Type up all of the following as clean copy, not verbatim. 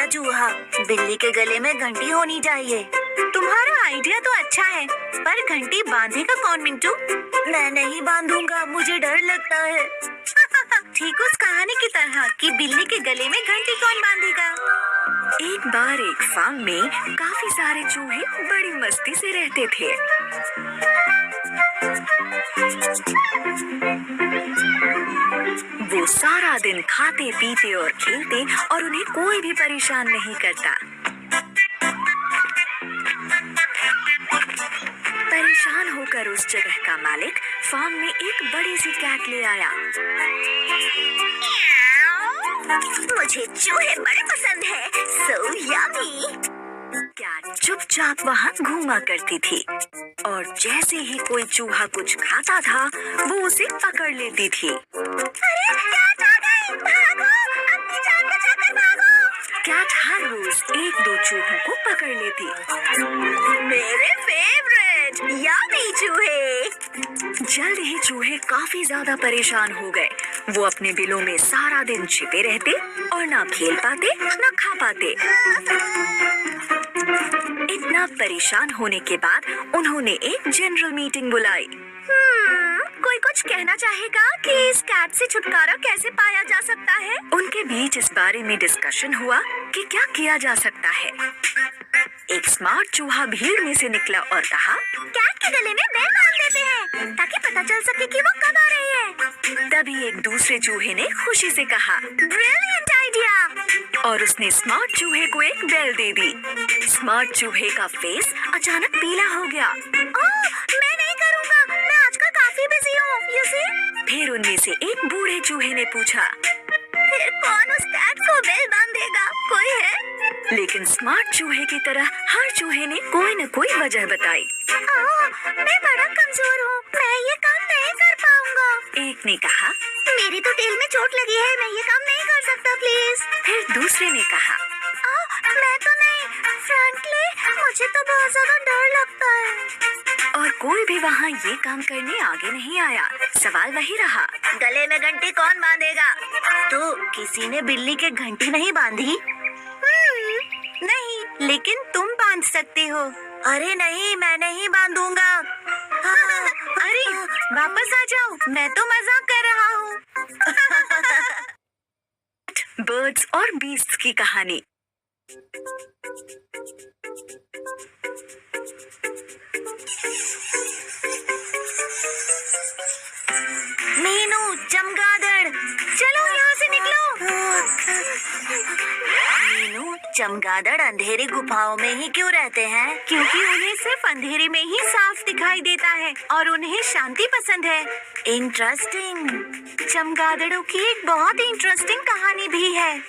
चूहा, बिल्ली के गले में घंटी होनी चाहिए। तुम्हारा आइडिया तो अच्छा है, पर घंटी बांधेगा कौन मिंटू? मैं नहीं बांधूंगा, मुझे डर लगता है। ठीक उस कहानी की तरह कि बिल्ली के गले में घंटी कौन बांधेगा। एक बार एक फार्म में काफी सारे चूहे बड़ी मस्ती से रहते थे। वो सारा दिन खाते पीते और खेलते और उन्हें कोई भी परेशान नहीं करता। परेशान होकर उस जगह का मालिक फार्म में एक बड़ी सी कैट ले आया। मुझे चूहे बड़े पसंद है, सो यम्मी। कैट चुपचाप वहाँ घूमा करती थी और जैसे ही कोई चूहा कुछ खाता था वो उसे पकड़ लेती थी। अरे कैट आ गई, भागो, अपनी जान बचाकर भागो। कैट हर रोज एक दो चूहों को पकड़ लेती। मेरे फेवरेट यम्मी चूहे। जल्द ही चूहे काफी ज्यादा परेशान हो गए। वो अपने बिलों में सारा दिन छिपे रहते और ना खेल पाते ना खा पाते। इतना परेशान होने के बाद उन्होंने एक जनरल मीटिंग बुलाई। कोई कुछ कहना चाहेगा कि इस कैट से छुटकारा कैसे पाया जा सकता है? उनके बीच इस बारे में डिस्कशन हुआ कि क्या किया जा सकता है। एक स्मार्ट चूहा भीड़ में से निकला और कहा, कैट के गले में बेल बांध देते हैं ताकि पता चल सके कि वो कब आ रही है। तभी एक दूसरे चूहे ने खुशी से कहा, ब्रिलियंट आइडिया। और उसने स्मार्ट चूहे को एक बेल दे दी। स्मार्ट चूहे का फेस अचानक पीला हो गया। ओह, मैं नहीं करूँगा, मैं आजकल काफी बिजी हूँ, you see? फिर उनमें से एक बूढ़े चूहे ने पूछा, फिर कौन उस कैट को बेल बांधेगा? कोई है? लेकिन स्मार्ट चूहे की तरह हर चूहे ने कोई न कोई वजह बताई। मैं बड़ा कमजोर हूँ, मैं ये काम नहीं कर पाऊंगा। एक ने कहा, मेरी तो टेल में चोट लगी है, मैं ये काम नहीं कर सकता, प्लीज। फिर दूसरे ने कहा, मैं तो नहीं, फ्रैंकली मुझे तो बहुत ज्यादा डर लगता है। और कोई भी वहाँ ये काम करने आगे नहीं आया। सवाल वही रहा, गले में घंटी कौन बांधेगा? तो किसी ने बिल्ली के घंटी नहीं बांधी? नहीं, लेकिन तुम बांध सकते हो। अरे नहीं, मैं नहीं बांधूंगा। अरे वापस आ जाओ, मैं तो मजाक कर रहा हूँ। बर्ड्स और बीस्ट्स की कहानी। मीनू, चमगादड़, चलो यहाँ से निकलो। मीनू, चमगादड़ अंधेरी गुफाओं में ही क्यों रहते हैं? क्योंकि उन्हें सिर्फ अंधेरे में ही साफ दिखाई देता है और उन्हें शांति पसंद है। इंटरेस्टिंग। चमगादड़ों की एक बहुत इंटरेस्टिंग कहानी भी है।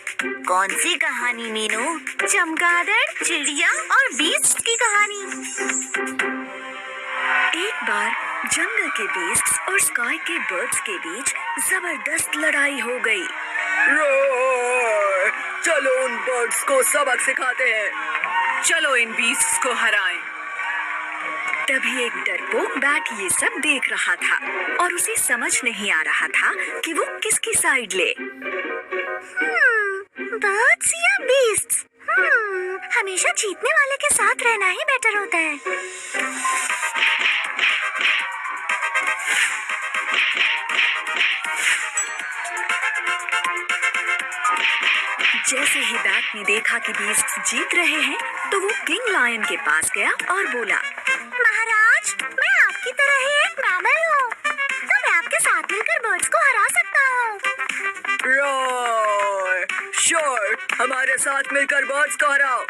कौन सी कहानी मीनू? चमगादड़, चिड़िया और बीस्ट्स की कहानी। एक बार जंगल के बीस्ट्स और स्काई के बर्ड्स के बीच जबरदस्त लड़ाई हो गई। चलो उन बर्ड्स को सबक सिखाते हैं, चलो इन बीस्ट्स को हराएं। तभी एक डरपोक बैट ये सब देख रहा था और उसे समझ नहीं आ रहा था कि वो किसकी साइड ले। बर्ड्स या बीस्ट्स? हमेशा जीतने वाले के साथ रहना ही बेटर होता है। जैसे ही बैट ने देखा कि बीस्ट्स जीत रहे हैं तो वो किंग लायन के पास गया और बोला, महाराज, मैं आपकी तरह ही एक मैमल हूँ, तो मैं आपके साथ मिलकर बर्ड्स को हरा सकता हूँ। श्योर, हमारे साथ मिलकर बर्ड्स को हराओ।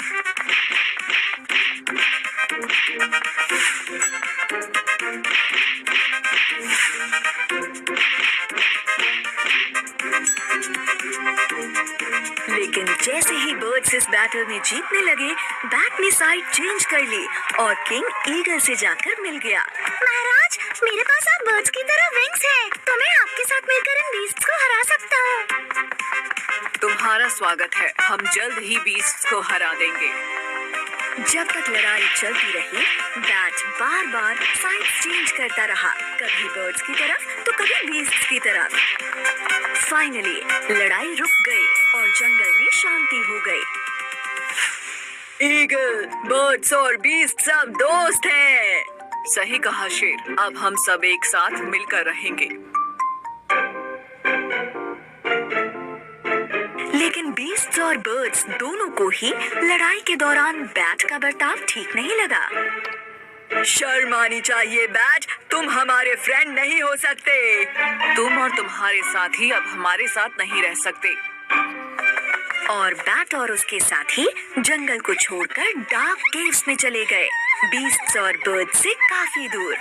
लेकिन जैसे ही बर्ड्स इस बैटल में जीतने लगे, बैट ने साइड चेंज कर ली और किंग ईगल से जाकर मिल गया। महाराज, मेरे पास आप बर्ड्स की तरह विंग्स हैं, तो मैं आपके साथ मिलकर इन बीस्ट्स को हरा सकता हूँ। तुम्हारा स्वागत है, हम जल्द ही बीस्ट्स को हरा देंगे। जब तक लड़ाई चलती रही, बैट बार बार साइड चेंज करता रहा, कभी बर्ड्स की तरफ तो कभी बीस्ट्स की तरफ। फाइनली लड़ाई रुक गई और जंगल में शांति हो गई। ईगल, बर्ड्स और बीस्ट सब दोस्त हैं। सही कहा शेर। अब हम सब एक साथ मिलकर रहेंगे। लेकिन बीस्ट्स और बर्ड्स दोनों को ही लड़ाई के दौरान बैट का बर्ताव ठीक नहीं लगा। शर्म आनी चाहिए बैट, तुम हमारे फ्रेंड नहीं हो सकते। तुम और तुम्हारे साथी अब हमारे साथ नहीं रह सकते। और बैट और उसके साथी जंगल को छोड़कर डार्क केव्स में चले गए, बीस्ट्स और बर्ड्स से काफी दूर।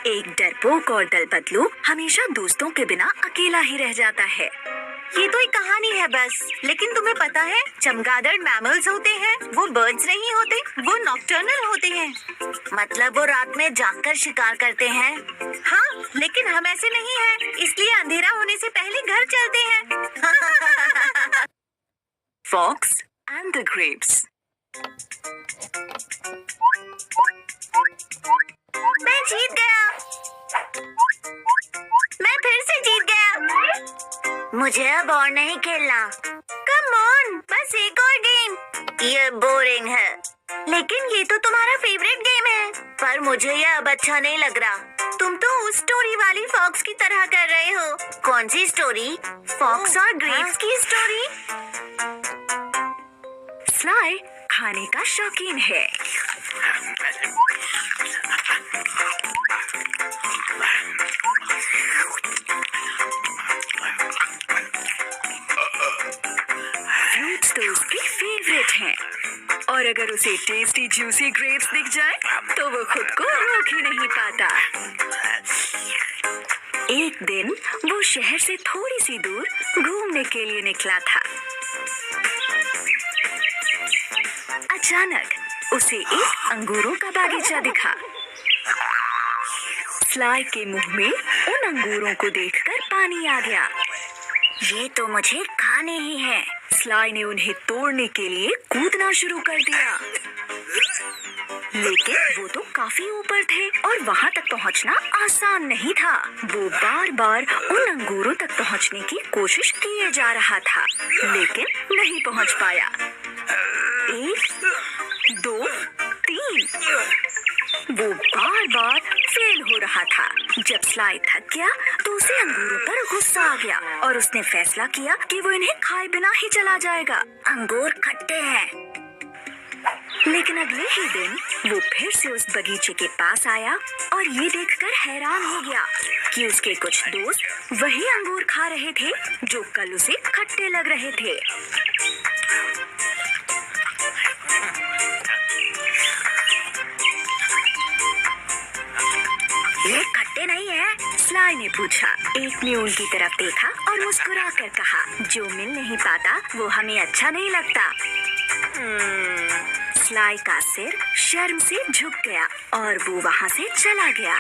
एक डरपोक और दलबदलू हमेशा दोस्तों के बिना अकेला ही रह जाता है। ये तो एक कहानी है बस, लेकिन तुम्हें पता है चमगादड़ मैमल्स होते हैं, वो बर्ड्स नहीं होते, वो नॉकटर्नल होते हैं। मतलब वो रात में जागकर शिकार करते हैं। हाँ, लेकिन हम ऐसे नहीं हैं, इसलिए अंधेरा होने से पहले घर चलते हैं। Fox and the grapes. मैं जीत गया। मैं फिर से जीत गया। मुझे अब और नहीं खेलना। कम ऑन, बस एक और गेम। ये बोरिंग है। लेकिन ये तो तुम्हारा फेवरेट गेम है। पर मुझे ये अब अच्छा नहीं लग रहा। तुम तो उस स्टोरी वाली फॉक्स की तरह कर रहे हो। कौन सी स्टोरी? फॉक्स और ग्रेप्स की स्टोरी? स्लाई खाने का शौकीन है। फ्रूट्स तो उसके फेवरेट हैं, और अगर उसे टेस्टी जूसी ग्रेप्स दिख जाए तो वो खुद को रोक ही नहीं पाता। एक दिन वो शहर से थोड़ी सी दूर घूमने के लिए निकला था। अचानक उसे एक अंगूरों का बागीचा दिखा। स्लाई के मुंह में उन अंगूरों को देखकर पानी आ गया। ये तो मुझे खाने ही है। स्लाई ने उन्हें तोड़ने के लिए कूदना शुरू कर दिया, लेकिन वो तो काफी ऊपर थे और वहां तक पहुंचना आसान नहीं था। वो बार बार उन अंगूरों तक पहुंचने की कोशिश किए जा रहा था, लेकिन नहीं पहुंच पाया। 1, 2, 3 वो बार बार फेल हो रहा था। जब स्लाई थक गया तो उसे अंगूरों पर गुस्सा आ गया और उसने फैसला किया कि वो इन्हें खाए बिना ही चला जाएगा। अंगूर खट्टे हैं। लेकिन अगले ही दिन वो फिर से उस बगीचे के पास आया और ये देखकर हैरान हो गया कि उसके कुछ दोस्त वही अंगूर खा रहे थे जो कल उसे खट्टे लग रहे थे। ये खट्टे नहीं है? स्लाई ने पूछा। एक ने उनकी तरफ देखा और मुस्कुरा कर कहा, जो मिल नहीं पाता वो हमें अच्छा नहीं लगता। स्लाई का सिर शर्म से झुक गया और वो वहाँ से चला गया।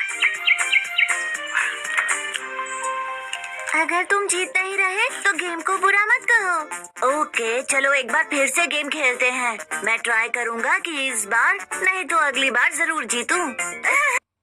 अगर तुम जीत नहीं रहे तो गेम को बुरा मत कहो। ओके, चलो एक बार फिर से गेम खेलते हैं। मैं ट्राई करूंगा कि इस बार नहीं तो अगली बार जरूर जीतूं।